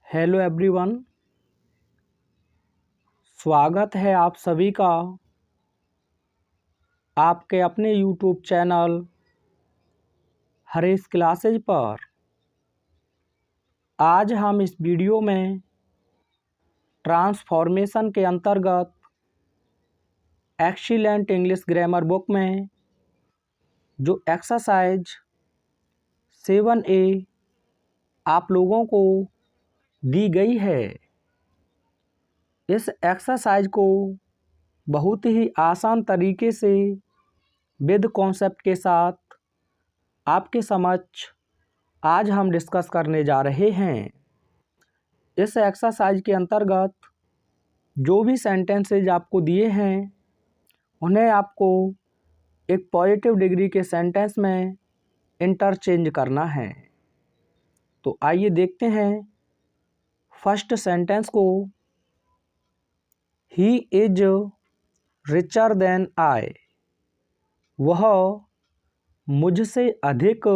Hello everyone, स्वागत है आप सभी का आपके अपने यूट्यूब चैनल हरीश क्लासेज पर। आज हम इस वीडियो में ट्रांसफॉर्मेशन के अंतर्गत एक्सीलेंट इंग्लिश ग्रामर बुक में जो एक्सरसाइज 7A आप लोगों को दी गई है, इस एक्सरसाइज को बहुत ही आसान तरीके से विद कॉन्सेप्ट के साथ आपके समक्ष आज हम डिस्कस करने जा रहे हैं। इस एक्सरसाइज के अंतर्गत जो भी सेंटेंसेज आपको दिए हैं उन्हें आपको एक पॉजिटिव डिग्री के सेंटेंस में इंटरचेंज करना है। तो आइए देखते हैं फर्स्ट सेंटेंस को। He is richer than I, वह मुझसे अधिक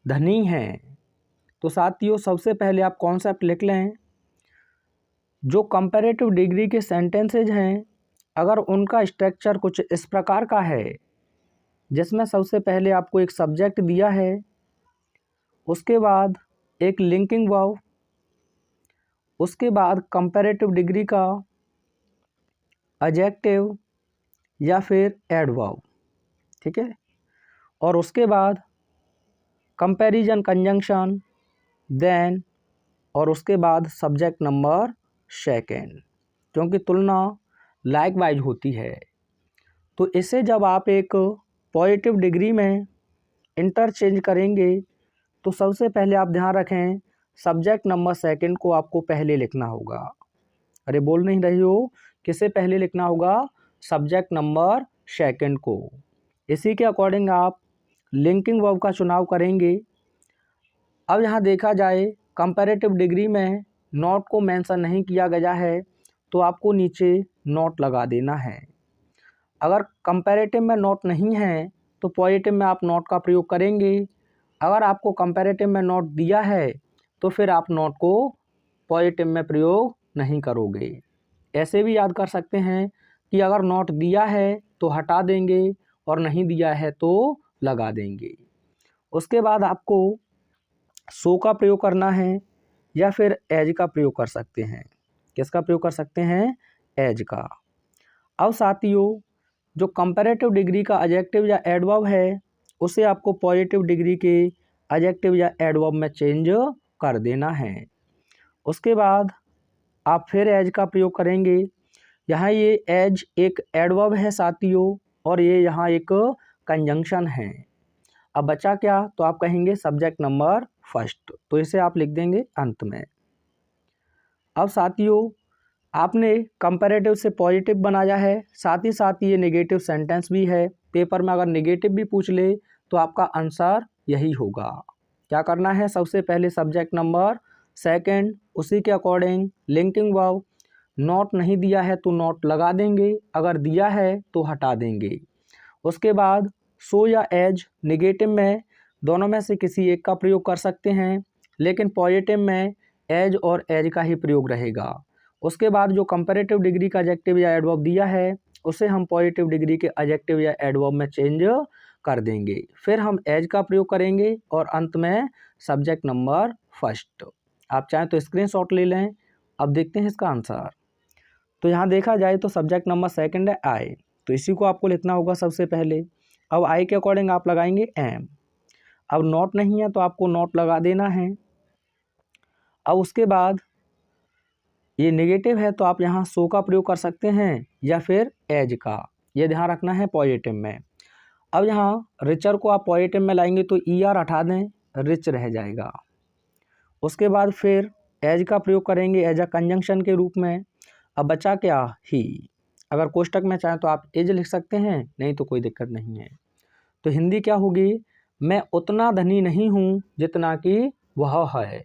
धनी है। तो साथियों, सबसे पहले आप कॉन्सेप्ट लिख लें। जो कंपैरेटिव डिग्री के सेंटेंसेज हैं, अगर उनका स्ट्रक्चर कुछ इस प्रकार का है, जिसमें सबसे पहले आपको एक सब्जेक्ट दिया है, उसके बाद एक लिंकिंग वर्ब, उसके बाद कंपैरेटिव डिग्री का एडजेक्टिव या फिर एडवर्ब, ठीक है, और उसके बाद कंपैरिजन कंजंक्शन, देन, और उसके बाद सब्जेक्ट नंबर सेकेंड, क्योंकि तुलना लाइकवाइज होती है। तो इसे जब आप एक पॉजिटिव डिग्री में इंटरचेंज करेंगे तो सबसे पहले आप ध्यान रखें, सब्जेक्ट नंबर सेकेंड को आपको पहले लिखना होगा। अरे बोल नहीं रही हो, किसे पहले लिखना होगा? सब्जेक्ट नंबर सेकेंड को। इसी के अकॉर्डिंग आप लिंकिंग वर्ब का चुनाव करेंगे। अब यहाँ देखा जाए, कंपैरेटिव डिग्री में नॉट को मेंशन नहीं किया गया है, तो आपको नीचे नॉट लगा देना है। अगर कंपैरेटिव में नॉट नहीं है तो पॉजिटिव में आप नॉट का प्रयोग करेंगे। अगर आपको कंपैरेटिव में नॉट दिया है तो फिर आप नॉट को पॉजिटिव में प्रयोग नहीं करोगे। ऐसे भी याद कर सकते हैं कि अगर नॉट दिया है तो हटा देंगे और नहीं दिया है तो लगा देंगे। उसके बाद आपको सो का प्रयोग करना है या फिर एज का प्रयोग कर सकते हैं। किसका प्रयोग कर सकते हैं? एज का। अब साथियों, जो कंपैरेटिव डिग्री का एडजेक्टिव या एडवर्ब है, उसे आपको पॉजिटिव डिग्री के एडजेक्टिव या एडवर्ब में चेंज कर देना है। उसके बाद आप फिर एज का प्रयोग करेंगे। यहाँ ये एज एक एडवर्ब है साथियों, और ये यहाँ एक कंजंक्शन है। अब बचा क्या? तो आप कहेंगे सब्जेक्ट नंबर फर्स्ट, तो इसे आप लिख देंगे अंत में। अब साथियों, आपने कंपैरेटिव से पॉजिटिव बनाया है, साथ ही साथ ये नेगेटिव सेंटेंस भी है। पेपर में अगर नेगेटिव भी पूछ ले तो आपका आंसर यही होगा। क्या करना है? सबसे पहले सब्जेक्ट नंबर सेकंड, उसी के अकॉर्डिंग लिंकिंग वर्ब। नॉट नहीं दिया है तो नॉट लगा देंगे, अगर दिया है तो हटा देंगे। उसके बाद सो या एज, नेगेटिव में दोनों में से किसी एक का प्रयोग कर सकते हैं, लेकिन पॉजिटिव में एज और एज का ही प्रयोग रहेगा। उसके बाद जो कंपैरेटिव डिग्री का एडजेक्टिव या एडवर्ब दिया है, उसे हम पॉजिटिव डिग्री के एडजेक्टिव या एडवर्ब में चेंज कर देंगे। फिर हम एज का प्रयोग करेंगे और अंत में सब्जेक्ट नंबर फर्स्ट। आप चाहें तो स्क्रीनशॉट ले लें। अब देखते हैं इसका आंसर। तो यहाँ देखा जाए तो सब्जेक्ट नंबर सेकंड है आई, तो इसी को आपको लिखना होगा सबसे पहले। अब आई के अकॉर्डिंग आप लगाएंगे एम। अब नॉट नहीं है तो आपको नॉट लगा देना है। अब उसके बाद ये नेगेटिव है तो आप यहाँ सो का प्रयोग कर सकते हैं या फिर एज का, ये ध्यान रखना है पॉजिटिव में। अब यहाँ रिचर को आप पॉजिटिव में लाएंगे तो ई आर हटा दें, रिच रह जाएगा। उसके बाद फिर एज का प्रयोग करेंगे एज अ कंजंक्शन के रूप में। अब बचा क्या? ही। अगर कोष्टक में चाहें तो आप एज लिख सकते हैं, नहीं तो कोई दिक्कत नहीं है। तो हिंदी क्या होगी? मैं उतना धनी नहीं हूँ जितना कि वह है।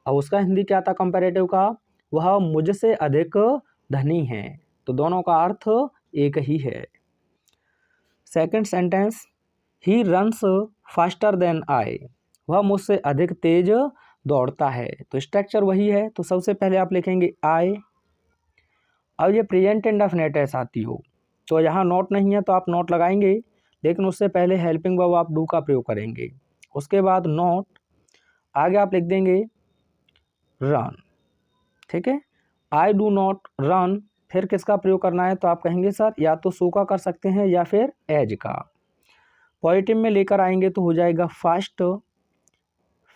अब उसका हिंदी क्या था कंपैरेटिव का? वह मुझसे अधिक धनी है। तो दोनों का अर्थ एक ही है। Second sentence, he runs faster than I, वह मुझसे अधिक तेज दौड़ता है। तो स्ट्रक्चर वही है। तो सबसे पहले आप लिखेंगे आई। अब ये प्रेजेंट इंडेफिनिट है साथियों, तो यहाँ नॉट नहीं है तो आप नॉट लगाएंगे, लेकिन उससे पहले हेल्पिंग वर्ब आप डू का प्रयोग करेंगे। उसके बाद नॉट, आगे आप लिख देंगे रन। ठीक है, आई डू नॉट रन। फिर किसका प्रयोग करना है तो आप कहेंगे सर या तो सो का कर सकते हैं या फिर एज का। पॉजिटिव में लेकर आएंगे तो हो जाएगा फर्स्ट।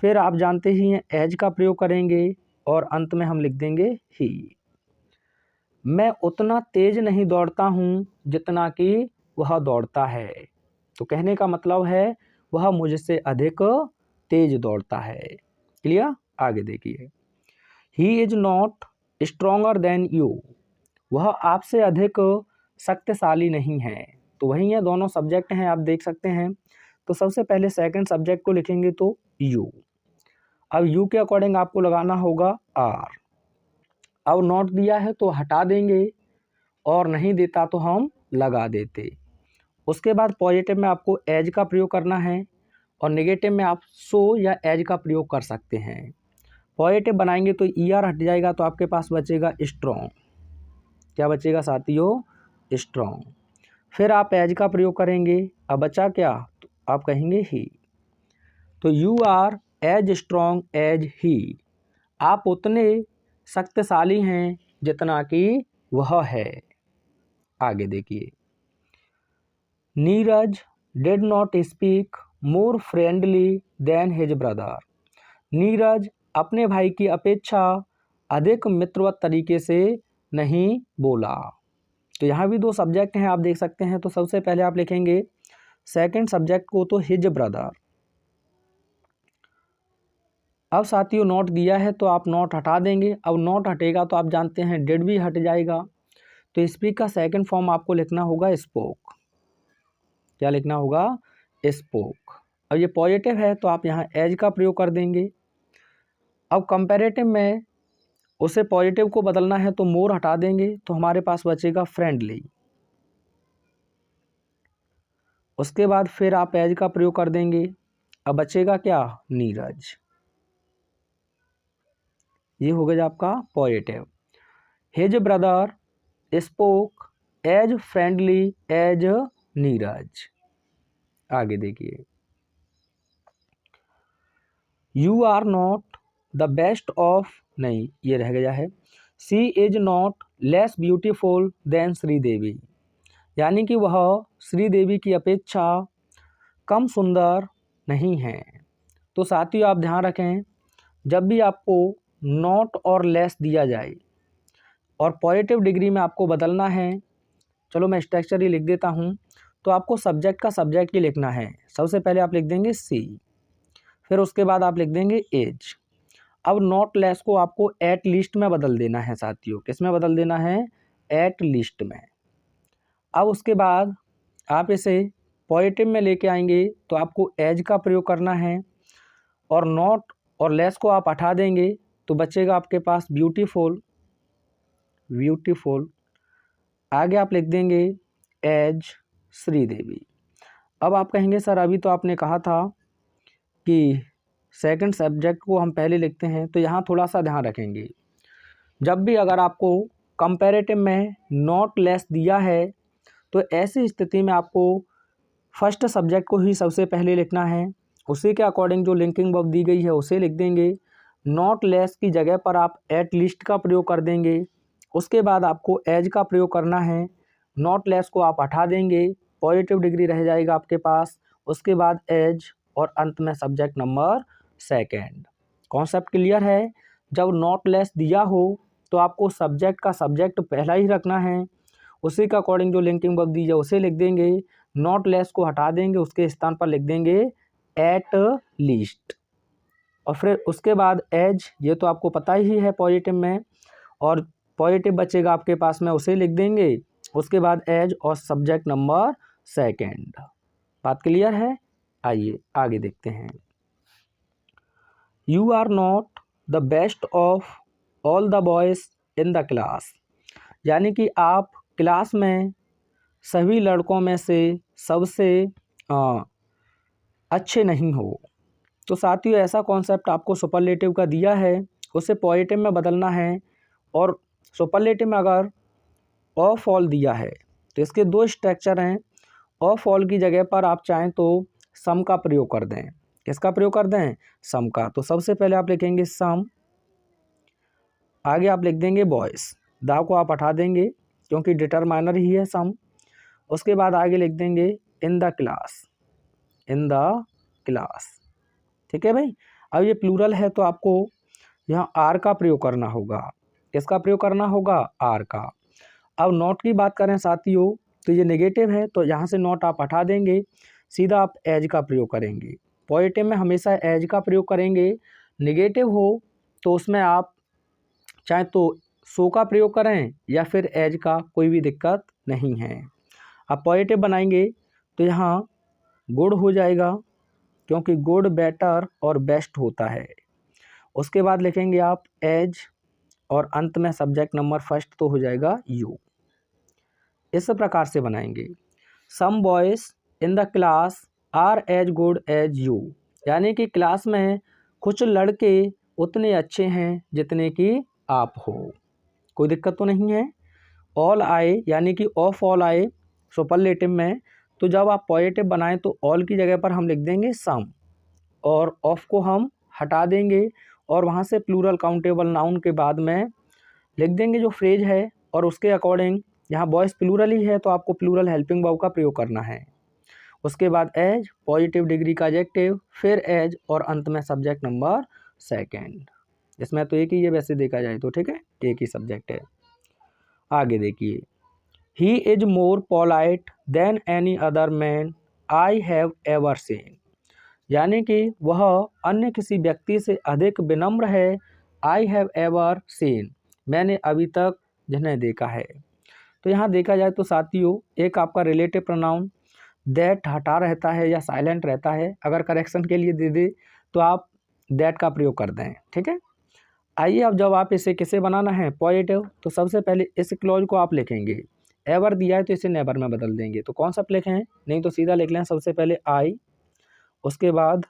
फिर आप जानते ही हैं एज का प्रयोग करेंगे और अंत में हम लिख देंगे ही। मैं उतना तेज नहीं दौड़ता हूँ जितना कि वह दौड़ता है। तो कहने का मतलब है वह मुझसे अधिक तेज दौड़ता है। क्लियर? आगे देखिए, he is not stronger then you. वह आपसे अधिक शक्तिशाली नहीं है। तो वही है, दोनों सब्जेक्ट हैं, आप देख सकते हैं। तो सबसे पहले सेकंड सब्जेक्ट को लिखेंगे तो यू। अब यू के अकॉर्डिंग आपको लगाना होगा आर। अब नॉट दिया है तो हटा देंगे और नहीं देता तो हम लगा देते। उसके बाद पॉजिटिव में आपको एज का प्रयोग करना है और नेगेटिव में आप सो या एज का प्रयोग कर सकते हैं। पॉजिटिव बनाएंगे तो ई आर हट जाएगा तो आपके पास बचेगा स्ट्रॉन्ग। क्या बचेगा साथियों? स्ट्रॉन्ग। फिर आप एज का प्रयोग करेंगे, अब बचा क्या? तो आप कहेंगे ही। तो you are as strong as he. आप उतने शक्तिशाली हैं जितना कि वह है। आगे देखिए, Neeraj did not speak more friendly than his brother. Neeraj अपने भाई की अपेक्षा अधिक मित्रवत तरीके से नहीं बोला। तो यहाँ भी दो सब्जेक्ट हैं, आप देख सकते हैं। तो सबसे पहले आप लिखेंगे सेकंड सब्जेक्ट को तो हिज ब्रदर। अब साथियों नोट दिया है तो आप नोट हटा देंगे। अब नोट हटेगा तो आप जानते हैं डिड भी हट जाएगा। तो स्पीक का सेकंड फॉर्म आपको लिखना होगा स्पोक। क्या लिखना होगा? स्पोक। अब ये पॉजिटिव है तो आप यहाँ एज का प्रयोग कर देंगे। अब कंपैरेटिव में उसे पॉजिटिव को बदलना है तो मोर हटा देंगे तो हमारे पास बचेगा फ्रेंडली। उसके बाद फिर आप एज का प्रयोग कर देंगे। अब बचेगा क्या? नीरज। ये हो गया आपका positive. His brother spoke as friendly as Neeraj. आगे देखिए, you are not the best of, नहीं ये रह गया है। She is not less beautiful than Sridevi. यानी कि वह श्रीदेवी की अपेक्षा कम सुंदर नहीं है। तो साथियों आप ध्यान रखें, जब भी आपको नॉट और लेस दिया जाए और पॉजिटिव डिग्री में आपको बदलना है, चलो मैं स्ट्रक्चर ही लिख देता हूँ। तो आपको सब्जेक्ट का सब्जेक्ट ही लिखना है। सबसे पहले आप लिख देंगे सी, फिर उसके बाद आप लिख देंगे एज। अब नॉट लेस को आपको एट लीस्ट में बदल देना है साथियों। किस में बदल देना है? एट लीस्ट में। अब उसके बाद आप इसे पॉजिटिव में लेके आएंगे तो आपको एज का प्रयोग करना है और नॉट और लेस को आप हटा देंगे तो बचेगा आपके पास ब्यूटीफुल। ब्यूटीफुल। आगे आप लिख देंगे एज श्रीदेवी। अब आप कहेंगे सर अभी तो आपने कहा था कि सेकंड सब्जेक्ट को हम पहले लिखते हैं। तो यहाँ थोड़ा सा ध्यान रखेंगे, जब भी अगर आपको कंपैरेटिव में नॉट लेस दिया है तो ऐसी स्थिति में आपको फर्स्ट सब्जेक्ट को ही सबसे पहले लिखना है। उसी के अकॉर्डिंग जो लिंकिंग वर्ब दी गई है उसे लिख देंगे। नॉट लेस की जगह पर आप एट लीस्ट का प्रयोग कर देंगे। उसके बाद आपको एज का प्रयोग करना है। नॉट लेस को आप हटा देंगे, पॉजिटिव डिग्री रह जाएगा आपके पास। उसके बाद एज और अंत में subject number second. Concept clear है? जब नॉट लेस दिया हो तो आपको सब्जेक्ट का सब्जेक्ट पहला ही रखना है। उसी के अकॉर्डिंग जो लिंकिंग वर्ब दी है उसे लिख देंगे। नॉट लेस को हटा देंगे, उसके स्थान पर लिख देंगे एट लीस्ट। और फिर उसके बाद एज, ये तो आपको पता ही है पॉजिटिव में, और पॉजिटिव बचेगा आपके पास में उसे लिख देंगे। उसके बाद एज और सब्जेक्ट नंबर सेकंड। बात क्लियर है? आइए आगे देखते हैं। You are not the best of all the boys in the class. यानी कि आप क्लास में सभी लड़कों में से सबसे अच्छे नहीं हो। तो साथियों ऐसा कॉन्सेप्ट आपको सुपरलेटिव का दिया है, उसे पॉजिटिव में बदलना है। और सुपरलेटिव में अगर ऑफ ऑल दिया है तो इसके दो स्ट्रक्चर हैं। ऑफ ऑल की जगह पर आप चाहें तो सम का प्रयोग कर दें। किसका प्रयोग कर दें? सम का। तो सबसे पहले आप लिखेंगे सम, आगे आप लिख देंगे बॉयज़, दा को आप हटा देंगे क्योंकि डिटरमाइनर ही है सम। उसके बाद आगे लिख देंगे इन the class, in the class. ठीक है भाई। अब ये प्लूरल है तो आपको यहाँ आर का प्रयोग करना होगा। किसका प्रयोग करना होगा? आर का। अब नॉट की बात करें साथियों तो ये नेगेटिव है तो यहाँ से नॉट आप हटा देंगे, सीधा आप एज का प्रयोग करेंगे। पॉजिटिव में हमेशा एज का प्रयोग करेंगे, नेगेटिव हो तो उसमें आप चाहे तो सो का प्रयोग करें या फिर एज का, कोई भी दिक्कत नहीं है। अब पॉजिटिव बनाएंगे तो यहाँ गुड हो जाएगा क्योंकि गुड, बेटर और बेस्ट होता है। उसके बाद लिखेंगे आप एज और अंत में सब्जेक्ट नंबर फर्स्ट तो हो जाएगा यू। इस प्रकार से बनाएंगे some boys in the class are as good as you, यानी कि क्लास में कुछ लड़के उतने अच्छे हैं जितने कि आप हो। कोई दिक्कत तो नहीं है। ऑल आए यानी कि ऑफ ऑल आए सुपरलेटिव में, तो जब आप पॉजिटिव बनाएं तो ऑल की जगह पर हम लिख देंगे सम और ऑफ को हम हटा देंगे और वहाँ से प्लूरल काउंटेबल नाउन के बाद में लिख देंगे जो फ्रेज है। और उसके अकॉर्डिंग यहाँ बॉयज़ प्लूरल ही है तो आपको प्लूरल हेल्पिंग वर्ब का प्रयोग करना है। उसके बाद एज, पॉजिटिव डिग्री का एडजेक्टिव, फिर एज और अंत में सब्जेक्ट नंबर सेकेंड। इसमें तो एक ही है वैसे देखा जाए तो, ठीक है, एक ही सब्जेक्ट है। आगे देखिए, he is more polite than any other man I have ever seen, यानी कि वह अन्य किसी व्यक्ति से अधिक विनम्र है। आई हैव एवर सीन, मैंने अभी तक जिन्हें देखा है। तो यहाँ देखा जाए तो साथियों एक आपका रिलेटिव प्रोनाउन दैट हटा रहता है या साइलेंट रहता है, अगर करेक्शन के लिए दे दे तो आप दैट का प्रयोग कर दें। ठीक है। आइए अब जब आप इसे किसे बनाना है पॉजिटिव, तो सबसे पहले इस क्लॉज को आप लिखेंगे। एवर दिया है तो इसे नेवर में बदल देंगे। तो कौन सा लिखें? नहीं तो सीधा लिख लें सबसे पहले आई, उसके बाद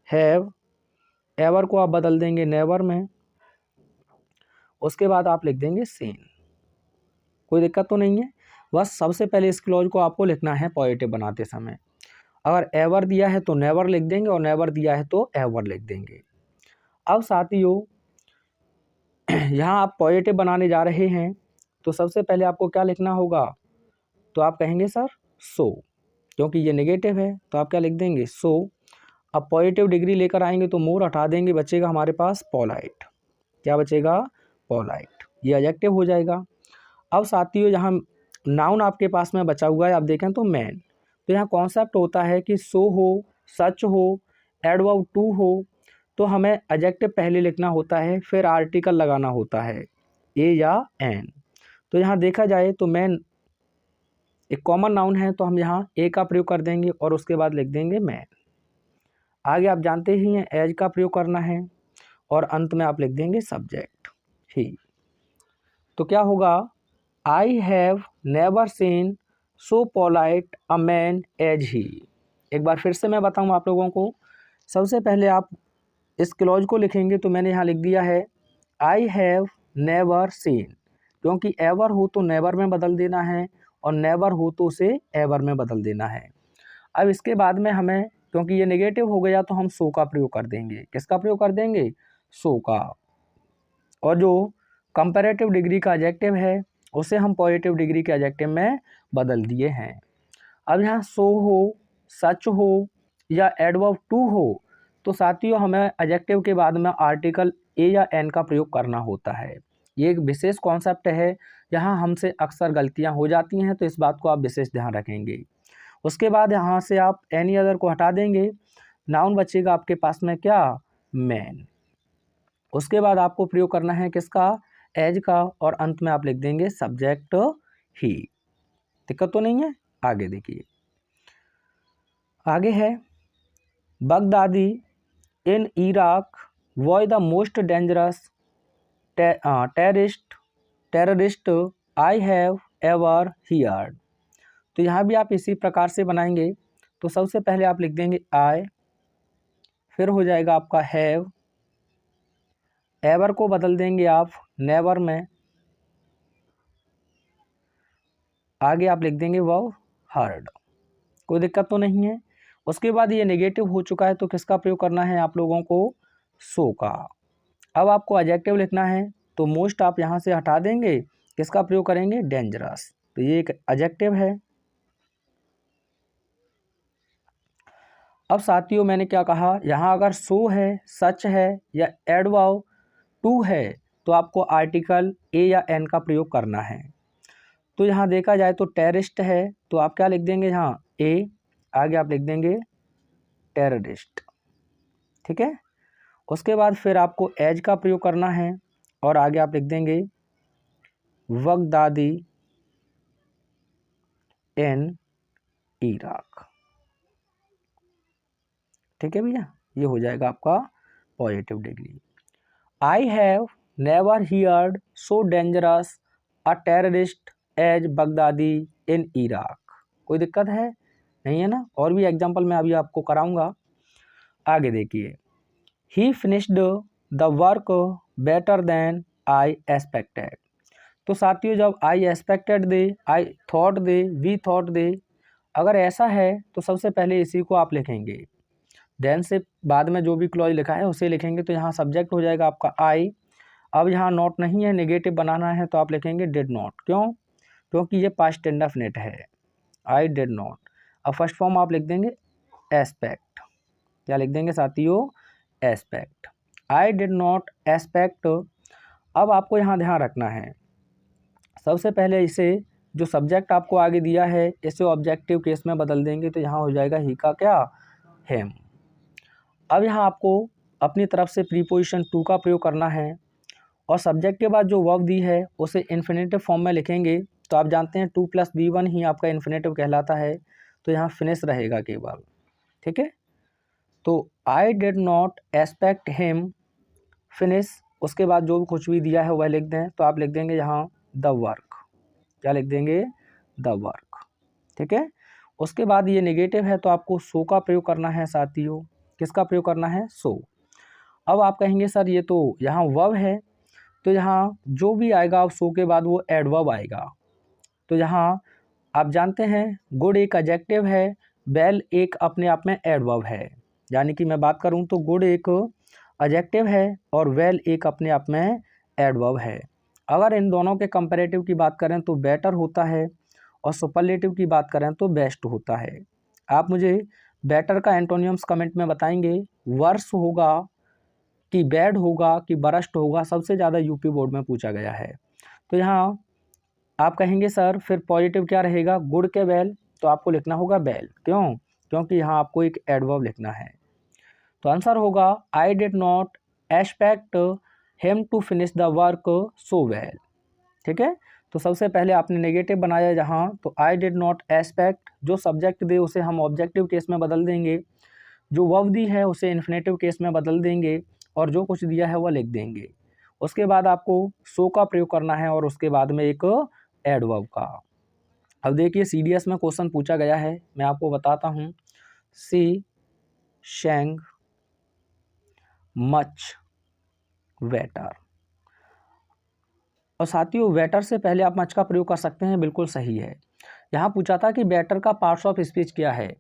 हैव, एवर को आप बदल देंगे नेवर में, उसके बाद आप लिख देंगे सीन। कोई दिक्कत तो नहीं है। बस सबसे पहले इस क्लॉज को आपको लिखना है पॉजिटिव बनाते समय। अगर एवर दिया है तो नेवर लिख देंगे और नेवर दिया है तो एवर लिख देंगे। अब साथियों यहाँ आप पॉजिटिव बनाने जा रहे हैं तो सबसे पहले आपको क्या लिखना होगा? तो आप कहेंगे सर सो, क्योंकि ये नेगेटिव है तो आप क्या लिख देंगे? सो। अब पॉजिटिव डिग्री लेकर आएंगे तो मोर हटा देंगे, बचेगा हमारे पास पोलाइट। क्या बचेगा? पोलाइट। ये एडजेक्टिव हो जाएगा। अब साथियों यहाँ नाउन आपके पास में बचा हुआ है, आप देखें तो मैन। तो यहाँ कॉन्सेप्ट होता है कि सो हो, सच हो, एडवर्ब टू हो, तो हमें एडजेक्टिव पहले लिखना होता है, फिर आर्टिकल लगाना होता है ए या एन। तो यहाँ देखा जाए तो मैन एक कॉमन नाउन है तो हम यहाँ ए का प्रयोग कर देंगे और उसके बाद लिख देंगे मैन। आगे आप जानते ही हैं एज का प्रयोग करना है और अंत में आप लिख देंगे सब्जेक्ट ही। तो क्या होगा? I have never seen so polite a man as he. एक बार फिर से मैं बताऊँ आप लोगों को। सबसे पहले आप इस क्लॉज को लिखेंगे तो मैंने यहाँ लिख दिया है आई हैव नेवर सीन, क्योंकि एवर हो तो नेवर में बदल देना है और नेवर हो तो उसे एवर में बदल देना है। अब इसके बाद में हमें, क्योंकि ये नेगेटिव हो गया तो हम सो का प्रयोग कर देंगे। किसका प्रयोग कर देंगे? सो का। और जो कंपैरेटिव डिग्री का एडजेक्टिव है उसे हम पॉजिटिव डिग्री के एडजेक्टिव में बदल दिए हैं। अब यहाँ सो हो, सच हो या एडवर्ब टू हो, तो साथियों हमें एडजेक्टिव के बाद में आर्टिकल ए या एन का प्रयोग करना होता है। ये एक विशेष कॉन्सेप्ट है, यहाँ हमसे अक्सर गलतियाँ हो जाती हैं, तो इस बात को आप विशेष ध्यान रखेंगे। उसके बाद यहाँ से आप एनी अदर को हटा देंगे, नाउन बचेगा आपके पास में क्या? मैन। उसके बाद आपको प्रयोग करना है किसका? एज का, और अंत में आप लिख देंगे सब्जेक्ट ही। दिक्कत तो नहीं है। आगे देखिए, आगे है Baghdadi in Iraq was the most dangerous terrorist I have ever heard. तो यहाँ भी आप इसी प्रकार से बनाएंगे। तो सबसे पहले आप लिख देंगे आई, फिर हो जाएगा आपका हैव, एवर को बदल देंगे आप नेवर में, आगे आप लिख देंगे वर्ब हर्ड, कोई दिक्कत तो नहीं है। उसके बाद ये नेगेटिव हो चुका है तो किसका प्रयोग करना है आप लोगों को, सो का। अब आपको एडजेक्टिव लिखना है तो मोस्ट आप यहाँ से हटा देंगे, किसका प्रयोग करेंगे, डेंजरस, तो ये एक एडजेक्टिव है। अब साथियों मैंने क्या कहा, यहाँ अगर सो है, सच है या एडवर्ब टू है तो आपको आर्टिकल ए या एन का प्रयोग करना है। तो यहाँ देखा जाए तो टेररिस्ट है तो आप क्या लिख देंगे यहाँ ए, आगे आप लिख देंगे टेररिस्ट, ठीक है। उसके बाद फिर आपको एज का प्रयोग करना है और आगे आप लिख देंगे बगदादी इन इराक, ठीक है भैया, ये हो जाएगा आपका positive degree. I have never heard so dangerous a terrorist as Baghdadi in Iraq, कोई दिक्कत है नहीं है ना। और भी एग्जांपल मैं अभी आपको कराऊंगा। आगे देखिए, he finished the work better than I expected, तो साथियों जब I expected they, I thought they, we thought they, अगर ऐसा है तो सबसे पहले इसी को आप लिखेंगे, देन से बाद में जो भी क्लॉज लिखा है उसे लिखेंगे। तो यहाँ सब्जेक्ट हो जाएगा आपका आई। अब यहाँ नॉट नहीं है, नेगेटिव बनाना है तो आप लिखेंगे डिड नॉट, क्यों, क्योंकि ये पास्ट इंडेफिनिट है, आई डिड नॉट। अब फर्स्ट फॉर्म आप लिख देंगे एस्पेक्ट, क्या लिख देंगे साथियों, aspect, I did not aspect. अब आपको यहाँ ध्यान रखना है, सबसे पहले इसे जो सब्जेक्ट आपको आगे दिया है इसे ऑब्जेक्टिव केस में बदल देंगे, तो यहाँ हो जाएगा ही का क्या, हिम। अब यहाँ आपको अपनी तरफ से प्रीपोजिशन टू का प्रयोग करना है और सब्जेक्ट के बाद जो वर्ब दी है उसे इन्फिनेटिव फॉर्म में लिखेंगे। तो आप जानते हैं 2+B1 ही आपका इन्फिनेटिव कहलाता है, तो यहाँ फिनिश रहेगा केवल, ठीक है। तो आई did not expect him finish, उसके बाद जो कुछ भी दिया है वह लिख दें, तो आप लिख देंगे यहाँ द वर्क, क्या लिख देंगे, द वर्क, ठीक है। उसके बाद ये नेगेटिव है तो आपको सो का प्रयोग करना है साथियों, किसका प्रयोग करना है, सो। अब आप कहेंगे सर ये तो यहाँ वर्ब है, तो यहाँ जो भी आएगा आप सो के बाद वो एडवर्ब आएगा। तो यहाँ आप जानते हैं गुड एक एडजेक्टिव है, वेल एक अपने आप में एडवर्ब है, यानी कि मैं बात करूँ तो गुड एक एडजेक्टिव है और वेल एक अपने आप में एडवर्ब है। अगर इन दोनों के कंपैरेटिव की बात करें तो बेटर होता है और सुपरलेटिव की बात करें तो बेस्ट होता है। आप मुझे बेटर का एंटोनियम्स कमेंट में बताएंगे, वर्स होगा कि बैड होगा कि बरस्ट होगा, सबसे ज़्यादा यूपी बोर्ड में पूछा गया है। तो यहाँ आप कहेंगे सर फिर पॉजिटिव क्या रहेगा, गुड के बेल, तो आपको लिखना होगा बेल, क्यों, क्योंकि यहाँ आपको एक एडवर्ब लिखना है। तो आंसर होगा I did not expect him to finish the work so well, ठीक है। तो सबसे पहले आपने नेगेटिव बनाया जहाँ, तो आई डिड नॉट एक्सपेक्ट, जो सब्जेक्ट दे उसे हम ऑब्जेक्टिव केस में बदल देंगे, जो वर्ब दी है उसे इन्फिनेटिव केस में बदल देंगे और जो कुछ दिया है वह लिख देंगे। उसके बाद आपको सो का प्रयोग करना है और उसके बाद में एक एडवर्ब का। अब देखिए CDS में क्वेश्चन पूछा गया है, मैं आपको बताता हूँ, सी शैंग मच वेटर, और साथियों वेटर से पहले आप मच का प्रयोग कर सकते हैं, बिल्कुल सही है। यहाँ पूछा था कि बेटर का पार्ट्स ऑफ स्पीच क्या है,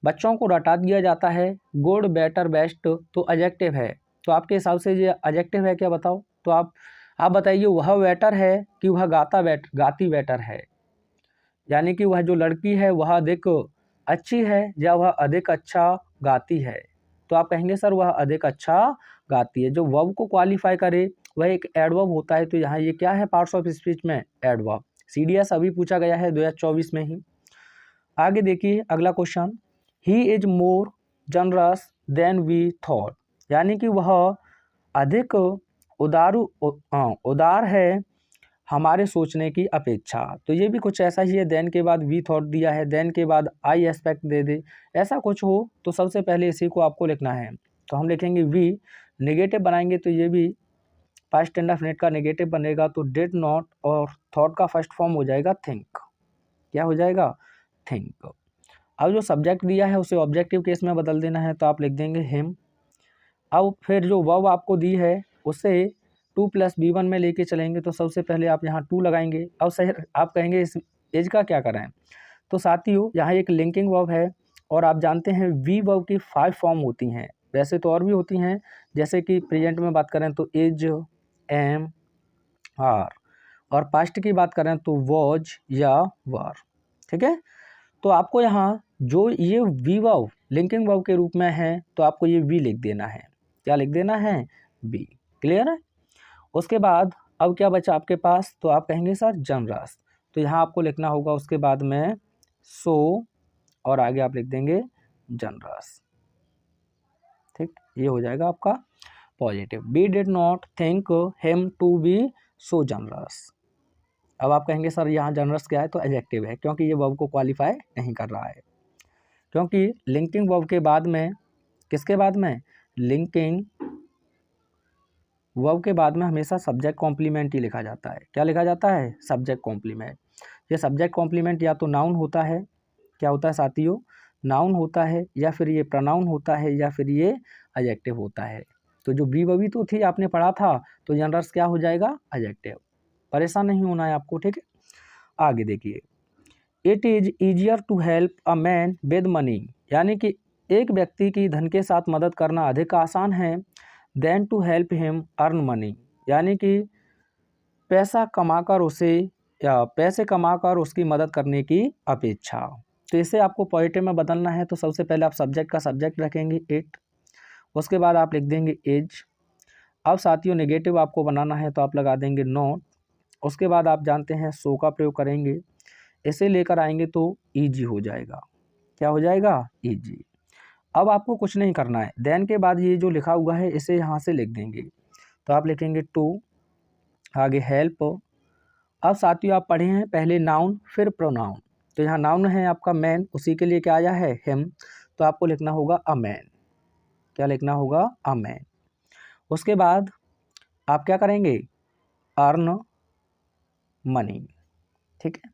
बच्चों को रटा दिया जाता है, गुड बेटर बेस्ट तो एडजेक्टिव है, तो आपके हिसाब से ये एडजेक्टिव है क्या, बताओ। तो आप बताइए वह वेटर है कि वह गाती वेटर है, यानी कि वह जो लड़की है वह अधिक अच्छी है या वह अधिक अच्छा गाती है। तो आप कहेंगे सर वह अधिक अच्छा गाती है, जो वर्ब को क्वालिफाई करे वह एक एडवर्ब होता है। तो यहाँ ये क्या है पार्ट्स ऑफ स्पीच में, एडवर्ब। CDS अभी पूछा गया है 2024 में ही। आगे देखिए अगला question, he is more generous than we thought, यानी कि वह अधिक उदार है हमारे सोचने की अपेक्षा। तो ये भी कुछ ऐसा ही है, देन के बाद वी थॉट दिया है, देन के बाद आई एक्सपेक्ट दे दे, ऐसा कुछ हो तो सबसे पहले इसी को आपको लिखना है। तो हम लिखेंगे वी, नेगेटिव बनाएंगे तो ये भी पास्ट इंडेफिनिट का नेगेटिव बनेगा, तो डिड नॉट, और थॉट का फर्स्ट फॉर्म हो जाएगा थिंक, क्या हो जाएगा, थिंक। अब जो सब्जेक्ट दिया है उसे ऑब्जेक्टिव केस में बदल देना है, तो आप लिख देंगे हिम, अब फिर जो वर्ब आपको दी है उसे 2+B1 में लेके चलेंगे, तो सबसे पहले आप यहाँ 2 लगाएंगे। अब सही आप कहेंगे इस एज का क्या करें, तो साथियों यहाँ एक लिंकिंग वर्ब है और आप जानते हैं वी वर्ब की 5 फॉर्म होती हैं, वैसे तो और भी होती हैं, जैसे कि प्रेजेंट में बात करें तो इज, एम, आर, और पास्ट की बात करें तो वॉज या वर। ठीक है, तो आपको यहाँ जो ये वी वर्ब लिंकिंग वर्ब के रूप में है तो आपको ये वी लिख देना है। क्या लिख देना है, बी। क्लियर है। उसके बाद अब क्या बचा आपके पास, तो आप कहेंगे सर जनरस, तो यहाँ आपको लिखना होगा उसके बाद में सो और आगे आप लिख देंगे जनरस। ठीक, ये हो जाएगा आपका positive. We did not think him to be so generous. अब आप कहेंगे सर यहाँ जनरस क्या है, तो एडजेक्टिव है क्योंकि ये वर्ब को क्वालिफाई नहीं कर रहा है, क्योंकि लिंकिंग वर्ब के बाद में, किसके बाद में, लिंकिंग वर्ब के बाद में हमेशा सब्जेक्ट कॉम्प्लीमेंट ही लिखा जाता है। क्या लिखा जाता है, सब्जेक्ट कॉम्प्लीमेंट। ये सब्जेक्ट कॉम्प्लीमेंट या तो नाउन होता है, क्या होता है साथियों, नाउन होता है, या फिर ये प्रोनाउन होता है, या फिर ये एडजेक्टिव होता है। तो जो बी वर्ब तो थी आपने पढ़ा था, तो जनरस क्या हो जाएगा, एडजेक्टिव। परेशान नहीं होना है आपको। ठीक है, आगे देखिए, it is easier to help a man with money, यानी कि एक व्यक्ति की धन के साथ मदद करना अधिक आसान है, than to help him earn money, यानी कि पैसा कमाकर उसे, या पैसे कमाकर उसकी मदद करने की अपेक्षा। तो इसे आपको पॉजिटिव में बदलना है, तो सबसे पहले आप सब्जेक्ट का सब्जेक्ट रखेंगे इट, उसके बाद आप लिख देंगे एज। अब साथियों नेगेटिव आपको बनाना है तो आप लगा देंगे नॉट, उसके बाद आप जानते हैं सो का प्रयोग करेंगे, इसे लेकर आएंगे तो ईजी हो जाएगा। क्या हो जाएगा, ईजी। अब आपको कुछ नहीं करना है, देन के बाद ये जो लिखा हुआ है इसे यहाँ से लिख देंगे, तो आप लिखेंगे टू, आगे हेल्प। अब साथियों आप पढ़े हैं पहले नाउन फिर प्रोनाउन, तो यहाँ नाउन है आपका मैन, उसी के लिए क्या आया है, हिम, तो आपको लिखना होगा अ मैन। क्या लिखना होगा, अ मैन। उसके बाद आप क्या करेंगे, अर्न मनी। ठीक है,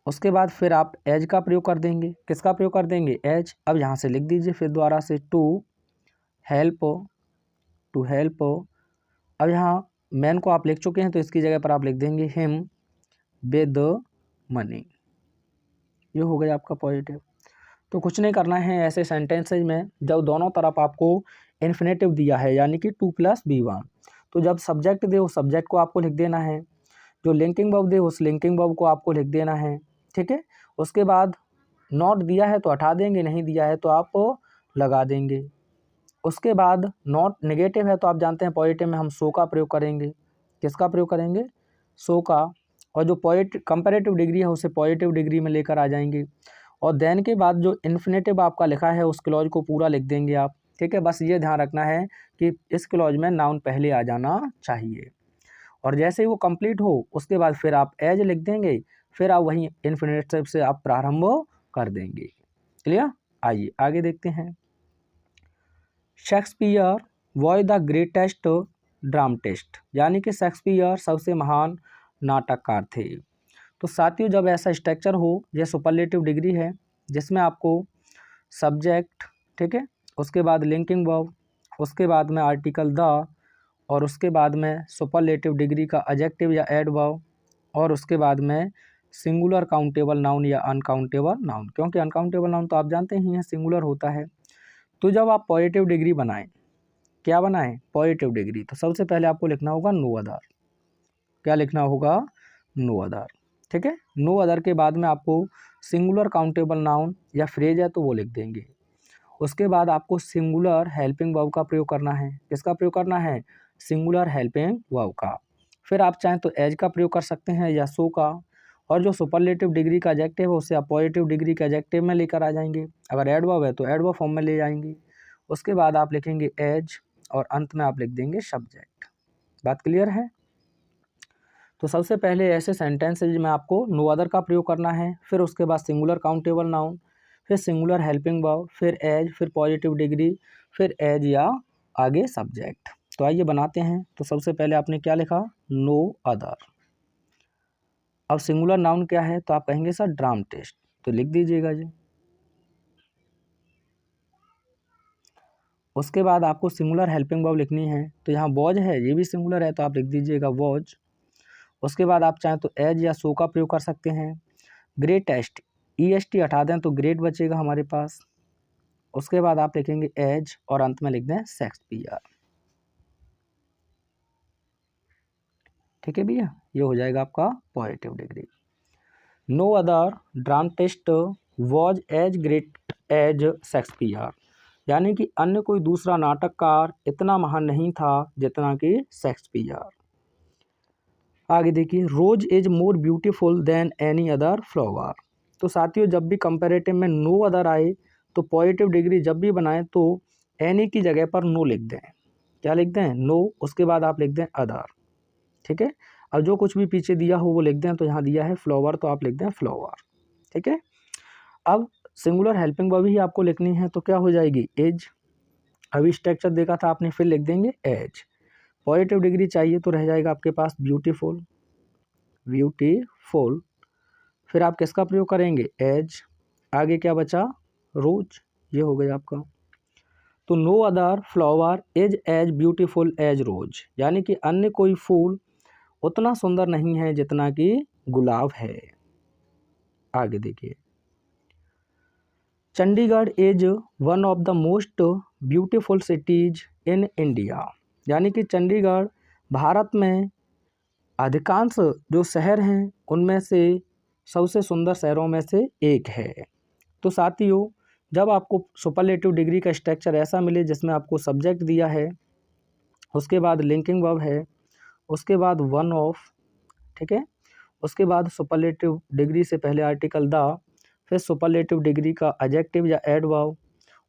उसके बाद फिर आप एज का प्रयोग कर देंगे, किसका प्रयोग कर देंगे, एज। अब यहाँ से लिख दीजिए फिर दोबारा से टू हेल्प, टू हेल्प। अब यहाँ मैन को आप लिख चुके हैं तो इसकी जगह पर आप लिख देंगे हिम विद मनी। ये हो गया आपका पॉजिटिव। तो कुछ नहीं करना है ऐसे सेंटेंसेज में, जब दोनों तरफ आपको इन्फिनेटिव दिया है यानी कि 2+B1, तो जब सब्जेक्ट दे उस सब्जेक्ट को आपको लिख देना है, जो लिंकिंग वर्ब दे उस लिंकिंग वर्ब को आपको लिख देना है। ठीक है, उसके बाद नॉट दिया है तो हटा देंगे, नहीं दिया है तो आप लगा देंगे। उसके बाद नॉट नेगेटिव है तो आप जानते हैं पॉजिटिव में हम सो का प्रयोग करेंगे, किसका प्रयोग करेंगे, सो का, और जो पॉजिटिव कंपैरेटिव डिग्री है उसे पॉजिटिव डिग्री में लेकर आ जाएंगे, और देन के बाद जो इन्फिनेटिव आपका लिखा है उस क्लॉज को पूरा लिख देंगे आप। ठीक है, बस ये ध्यान रखना है कि इस क्लॉज में नाउन पहले आ जाना चाहिए, और जैसे ही वो कंप्लीट हो उसके बाद फिर आप एज लिख देंगे, फिर आप वहीं इन्फिनेटिव से आप प्रारंभ कर देंगे। क्लियर, आइए आगे देखते हैं। Shakespeare was the greatest dramatist, यानी कि शेक्सपियर सबसे महान नाटककार थे। तो साथियों जब ऐसा स्ट्रक्चर हो, यह सुपरलेटिव डिग्री है जिसमें आपको सब्जेक्ट, ठीक है, उसके बाद लिंकिंग वर्ब, उसके बाद में आर्टिकल द, और उसके बाद में सुपरलेटिव डिग्री का एडजेक्टिव या एडवर्ब, और उसके बाद में सिंगुलर काउंटेबल नाउन या अनकाउंटेबल नाउन, क्योंकि अनकाउंटेबल नाउन तो आप जानते ही हैं सिंगुलर होता है। तो जब आप पॉजिटिव डिग्री बनाएं, क्या बनाएं, पॉजिटिव डिग्री, तो सबसे पहले आपको लिखना होगा नो अदर। क्या लिखना होगा, नो अदर। ठीक है, नो अदर के बाद में आपको सिंगुलर काउंटेबल नाउन या फ्रेज है तो वो लिख देंगे। उसके बाद आपको सिंगुलर हेल्पिंग वर्ब का प्रयोग करना है, किसका प्रयोग करना है, सिंगुलर हेल्पिंग वर्ब का। फिर आप चाहें तो एज का प्रयोग कर सकते हैं या सो का, और जो सुपरलेटिव डिग्री का एडजेक्टिव है उसे आप पॉजिटिव डिग्री के एडजेक्टिव में लेकर आ जाएंगे, अगर एडवर्ब है तो एडवर्ब फॉर्म में ले जाएंगे। उसके बाद आप लिखेंगे एज, और अंत में आप लिख देंगे सब्जेक्ट। बात क्लियर है। तो सबसे पहले ऐसे सेंटेंसेज में आपको नो अदर का प्रयोग करना है, फिर उसके बाद सिंगुलर काउंटेबल नाउन, फिर सिंगुलर हेल्पिंग वर्ब, फिर एज, फिर पॉजिटिव डिग्री, फिर एज या आगे सब्जेक्ट। तो आइए बनाते हैं। तो सबसे पहले आपने क्या लिखा, नो अदर। अब सिंगुलर नाउन क्या है, तो आप कहेंगे सर ड्रामेटिस्ट, तो लिख दीजिएगा जी। उसके बाद आपको सिंगुलर हेल्पिंग वर्ब लिखनी है, तो यहाँ वॉज है, ये भी सिंगुलर है तो आप लिख दीजिएगा वॉज। उसके बाद आप चाहें तो एज या सो का प्रयोग कर सकते हैं। ग्रेटेस्ट, EST हटा दें तो ग्रेट बचेगा हमारे पास। उसके बाद आप लिखेंगे एज और अंत में लिख दें शेक्सपियर। ठीक है भैया, ये हो जाएगा आपका positive degree. No other dramatist was as great as Shakespeare, यानी कि अन्य कोई दूसरा नाटककार इतना महान नहीं था जितना कि शेक्सपियर। आगे देखिए, rose is more beautiful than any other flower. तो साथियों, जब भी कंपैरेटिव में नो अदर आए तो पॉजिटिव डिग्री जब भी बनाएं तो एनी की जगह पर नो लिख दें। क्या लिख दें? नो, उसके बाद आप लिख दें अदर। ठीक है, अब जो कुछ भी पीछे दिया हो वो लिख दें, तो यहाँ दिया है फ्लावर तो आप लिख दें फ्लावर। ठीक है, अब सिंगुलर हेल्पिंग वर्ब ही आपको लिखनी है, तो क्या हो जाएगी? एज। अभी स्ट्रक्चर देखा था आपने, फिर लिख देंगे एज। पॉजिटिव डिग्री चाहिए तो रह जाएगा आपके पास ब्यूटीफुल, ब्यूटीफुल। फिर आप किसका प्रयोग करेंगे? एज। आगे क्या बचा? रोज, ये हो गया आपका। तो no other flower is as beautiful as rose, यानी कि अन्य कोई फूल उतना सुंदर नहीं है जितना कि गुलाब है। आगे देखिए, Chandigarh is one of the most beautiful cities in India, यानी कि चंडीगढ़ भारत में अधिकांश जो शहर हैं उनमें से सबसे सुंदर शहरों में से एक है। तो साथियों, जब आपको सुपरलेटिव डिग्री का स्ट्रक्चर ऐसा मिले जिसमें आपको सब्जेक्ट दिया है, उसके बाद लिंकिंग वर्ब है, उसके बाद वन ऑफ, ठीक है, उसके बाद सुपरलेटिव डिग्री से पहले आर्टिकल द, फिर सुपरलेटिव डिग्री का एडजेक्टिव या एडवर्ब,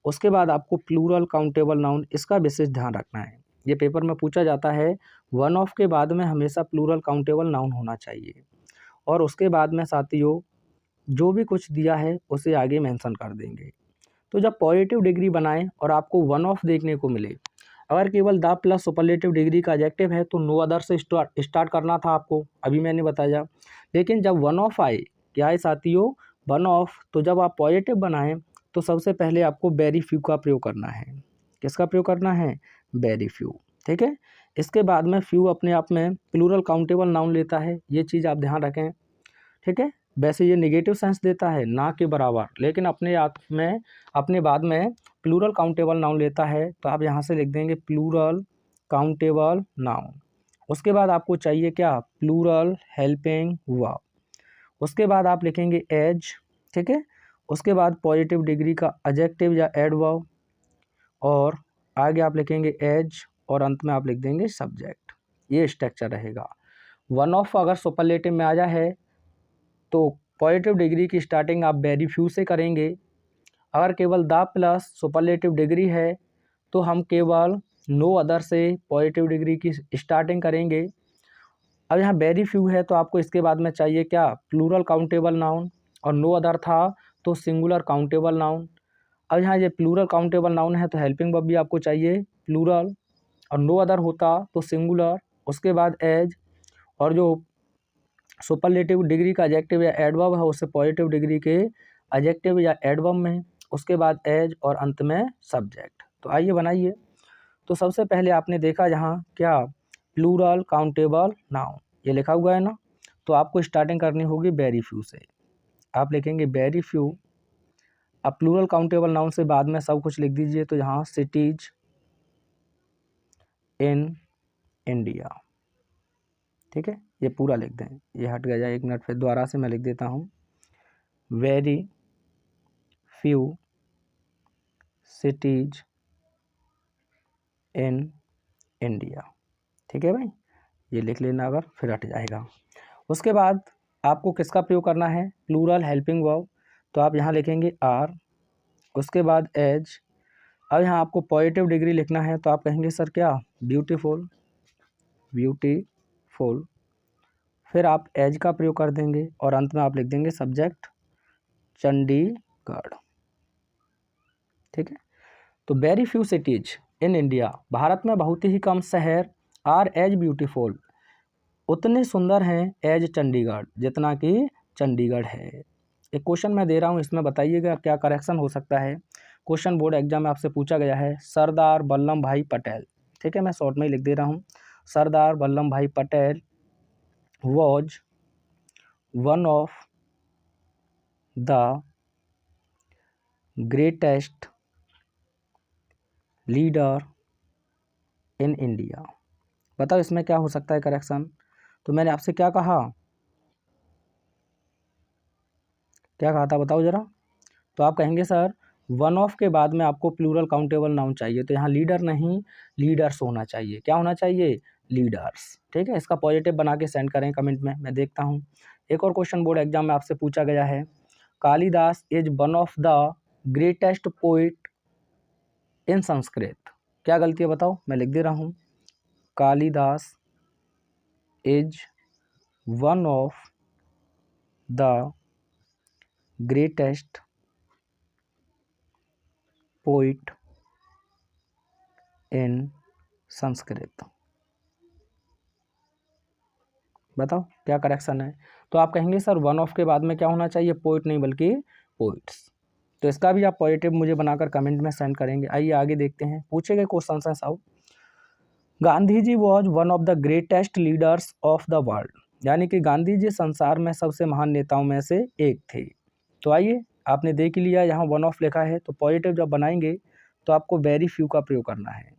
उसके बाद आपको प्लूरल काउंटेबल नाउन, इसका विशेष ध्यान रखना है। ये पेपर में पूछा जाता है, वन ऑफ के बाद में हमेशा प्लूरल काउंटेबल नाउन होना चाहिए, और उसके बाद में साथियों जो भी कुछ दिया है उसे आगे मेंशन कर देंगे। तो जब पॉजिटिव डिग्री बनाएं और आपको वन ऑफ देखने को मिले, अगर केवल द प्लस सुपरलेटिव डिग्री का एडजेक्टिव है तो नो अदर से स्टार्ट करना था आपको, अभी मैंने बताया। लेकिन जब वन ऑफ आए, क्या है साथियों? वन ऑफ, तो जब आप पॉजिटिव बनाएं तो सबसे पहले आपको वेरी फ्यू का प्रयोग करना है। किसका प्रयोग करना है? Very few. ठीक है, इसके बाद में फ्यू अपने आप में प्लूरल काउंटेबल नाउन लेता है, ये चीज़ आप ध्यान रखें। ठीक है, वैसे ये नेगेटिव सेंस देता है ना के बराबर, लेकिन अपने आप में अपने बाद में प्लूरल काउंटेबल नाउन लेता है, तो आप यहाँ से लिख देंगे प्लूरल काउंटेबल नाउन। उसके बाद आपको चाहिए क्या? Plural helping verb. उसके बाद आप लिखेंगे एज। ठीक है, उसके बाद पॉजिटिव डिग्री का एडजेक्टिव या एडवर्ब, और आगे आप लिखेंगे एज, और अंत में आप लिख देंगे सब्जेक्ट। ये स्ट्रक्चर रहेगा। वन ऑफ अगर सुपरलेटिव में आ जाए है तो पॉजिटिव डिग्री की स्टार्टिंग आप वेरी फ्यू से करेंगे। अगर केवल द प्लस सुपरलेटिव डिग्री है तो हम केवल नो अदर से पॉजिटिव डिग्री की स्टार्टिंग करेंगे। अब यहाँ वेरी फ्यू है तो आपको इसके बाद में चाहिए क्या? प्लूरल काउंटेबल नाउन, और नो अदर था तो सिंगुलर काउंटेबल नाउन। अब यहाँ ये प्लूरल काउंटेबल नाउन है तो हेल्पिंग वर्ब भी आपको चाहिए प्लूरल, और नो अदर होता तो सिंगुलर। उसके बाद एज, और जो सुपरलेटिव डिग्री का एडजेक्टिव या एडवर्ब है उससे पॉजिटिव डिग्री के एडजेक्टिव या एडवर्ब में, उसके बाद एज, और अंत में सब्जेक्ट। तो आइए बनाइए। तो सबसे पहले आपने देखा यहाँ क्या? प्लूरल काउंटेबल नाउन, ये लिखा हुआ है ना, तो आपको स्टार्टिंग करनी होगी वेरी फ्यू से। आप लिखेंगे वेरी फ्यू। अब प्लूरल काउंटेबल नाउन से बाद में सब कुछ लिख दीजिए, तो यहाँ सिटीज इन इंडिया। ठीक है, ये पूरा लिख दें, ये हट गया, 1 मिनट, फिर दोबारा से मैं लिख देता हूँ। Very few cities in India. ठीक है भाई, ये लिख लेना अगर, फिर हट जाएगा। उसके बाद आपको किसका प्रयोग करना है? प्लूरल हेल्पिंग वर्ब, तो आप यहाँ लिखेंगे आर, उसके बाद एज। अब यहाँ आपको पॉजिटिव डिग्री लिखना है तो आप कहेंगे सर क्या? Beautiful, beautiful. फिर आप एज का प्रयोग कर देंगे, और अंत में आप लिख देंगे सब्जेक्ट चंडीगढ़। ठीक है, तो very few cities in India, Bharat में बहुत ही कम शहर, आर एज ब्यूटीफुल, उतने सुंदर हैं एज चंडीगढ़, जितना कि चंडीगढ़ है। एक क्वेश्चन मैं दे रहा हूँ, इसमें बताइएगा क्या करेक्शन हो सकता है। क्वेश्चन बोर्ड एग्जाम में आपसे पूछा गया है, सरदार वल्लभ भाई पटेल, ठीक है, मैं शॉर्ट में ही लिख दे रहा हूँ, सरदार वल्लभ भाई Patel was one of the greatest leader in India. बताओ इसमें क्या हो सकता है करेक्शन। तो मैंने आपसे क्या कहा था बताओ ज़रा। तो आप कहेंगे सर वन ऑफ के बाद में आपको प्लूरल काउंटेबल नाउन चाहिए, तो यहाँ लीडर नहीं लीडर्स होना चाहिए। क्या होना चाहिए? लीडर्स। ठीक है, इसका पॉजिटिव बना के सेंड करें कमेंट में, मैं देखता हूँ। एक और क्वेश्चन बोर्ड एग्जाम में आपसे पूछा गया है, Kalidas is one of the greatest poet in Sanskrit. क्या गलती है बताओ, मैं लिख दे रहा हूँ, Kalidas is one of the greatest poet in Sanskrit. बताओ क्या करेक्शन है। तो आप कहेंगे सर वन ऑफ के बाद में क्या होना चाहिए? पोइट नहीं बल्कि पोइट्स। तो इसका भी आप पॉजिटिव मुझे बनाकर कमेंट में सेंड करेंगे। आइए आगे देखते हैं, पूछे गए क्वेश्चन हैं साहब। Gandhi ji was one of the greatest leaders of the world, यानी कि गांधी जी संसार में सबसे महान नेताओं में से एक थे। तो आइए आपने देख लिया, यहाँ वन ऑफ लिखा है, तो पॉजिटिव जब बनाएंगे तो आपको वेरी फ्यू का प्रयोग करना है,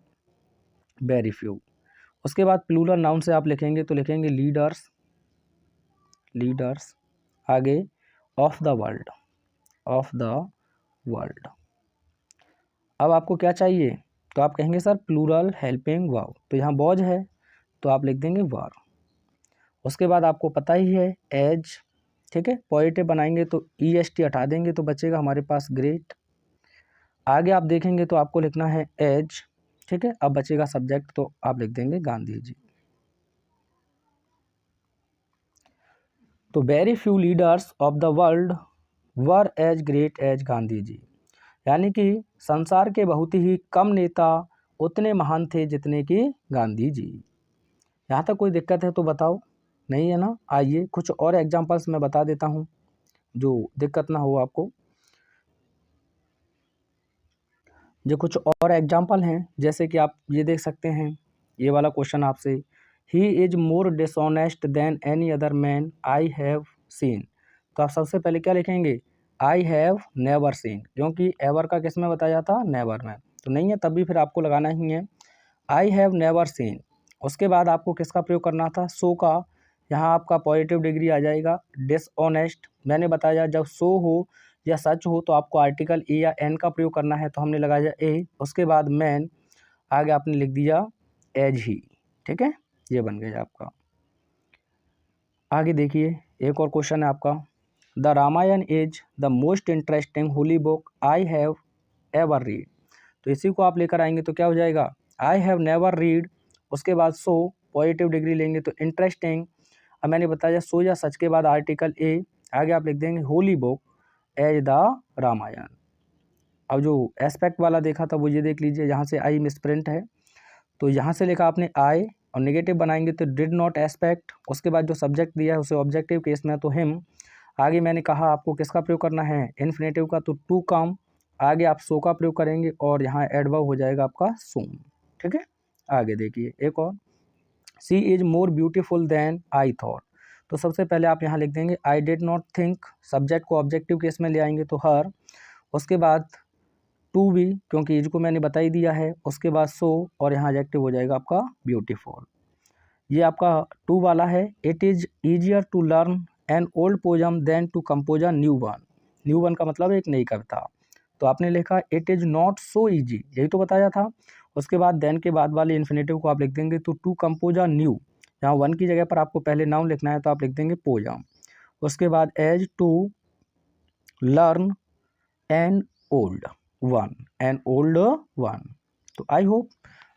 वेरी फ्यू। उसके बाद प्लूरल नाउन से आप लिखेंगे तो लिखेंगे लीडर्स, लीडर्स, आगे of the world, of the world. अब आपको क्या चाहिए? तो आप कहेंगे सर प्लूरल हेल्पिंग वर्ब, तो यहाँ वॉज है तो आप लिख देंगे वर। उसके बाद आपको पता ही है एज, ठीक है, पॉजिटिव बनाएंगे तो EST हटा देंगे तो बचेगा हमारे पास ग्रेट। आगे आप देखेंगे तो आपको लिखना है एज, ठीक है, अब बचेगा सब्जेक्ट तो आप लिख देंगे गांधी जी। तो very few leaders of the world were as great as Gandhi ji, यानी कि संसार के बहुत ही कम नेता उतने महान थे जितने कि गांधी जी। यहाँ तक कोई दिक्कत है तो बताओ, नहीं है ना? आइए कुछ और एग्जांपल्स मैं बता देता हूँ जो दिक्कत ना हो आपको। जो कुछ और एग्जांपल हैं, जैसे कि आप ये देख सकते हैं, ये वाला क्वेश्चन आपसे, he is more dishonest than any other man I have seen. तो आप सबसे पहले क्या लिखेंगे? आई हैव नेवर सीन, क्योंकि एवर का किस में बताया था? नेवर में, तो नहीं है तब भी फिर आपको लगाना ही है आई हैव नेवर सीन। उसके बाद आपको किसका प्रयोग करना था? सो का। यहाँ आपका पॉजिटिव डिग्री आ जाएगा। डिसऑनेस्ट मैंने बताया जब सो हो या सच हो तो आपको आर्टिकल ए या एन का प्रयोग करना है, तो हमने लगाया ए। उसके बाद मैन, आगे आपने लिख दिया एज ही, ठीक है, ये बन गया आपका। आगे देखिए एक और क्वेश्चन है आपका, the Ramayana is the most interesting holy book I have ever read. तो इसी को आप लेकर आएंगे तो क्या हो जाएगा? आई हैव नेवर रीड, उसके बाद सो, पॉजिटिव डिग्री लेंगे तो इंटरेस्टिंग। अब मैंने बताया सो या सच के बाद आर्टिकल ए, आगे आप लिख देंगे holy book as the Ramayana. अब जो एस्पेक्ट वाला देखा था वो ये देख लीजिए, यहाँ से आई मिसप्रिंट है, तो यहाँ से लिखा आपने आई और नेगेटिव बनाएंगे तो डिड नॉट एस्पेक्ट। उसके बाद जो सब्जेक्ट दिया है उसे ऑब्जेक्टिव केस में तो हिम। आगे मैंने कहा आपको किसका प्रयोग करना है? इन्फिनेटिव का, तो टू कम। आगे आप सो का प्रयोग करेंगे और यहाँ एडवर्ब हो जाएगा आपका सून, ठीक है। आगे देखिए एक और, she is more beautiful than I thought. तो सबसे पहले आप यहाँ लिख देंगे I did not think, subject को ऑब्जेक्टिव केस में ले आएंगे तो हर। उसके बाद टू भी, क्योंकि इज को मैंने बता ही दिया है। उसके बाद सो और यहाँ एडजेक्टिव हो जाएगा आपका ब्यूटीफुल। ये आपका टू वाला है। It is easier to learn an old poem than to compose a new one. New one का मतलब है एक नई कविता। तो आपने लिखा it is not so easy, यही तो बताया था। उसके बाद देन के बाद वाले इन्फिनेटिव को आप लिख देंगे तो टू कंपोज अ न्यू, यहाँ वन की जगह पर आपको पहले नाउन लिखना है तो आप लिख देंगे पोएम। उसके बाद as to learn an old one, an old one. तो आई होप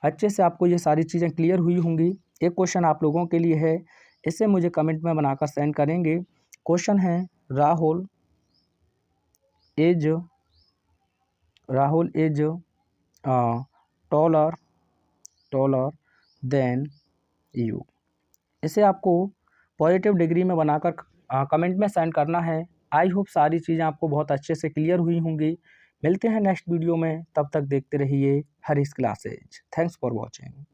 अच्छे से आपको ये सारी चीज़ें क्लियर हुई होंगी। एक क्वेश्चन आप लोगों के लिए है, इसे मुझे कमेंट में बनाकर सेंड करेंगे। क्वेश्चन है Rahul is taller than you. इसे आपको पॉजिटिव डिग्री में बनाकर कमेंट में सेंड करना है। आई होप सारी चीज़ें आपको बहुत अच्छे से क्लियर हुई होंगी। मिलते हैं नेक्स्ट वीडियो में, तब तक देखते रहिए Harish classes. Thanks for watching.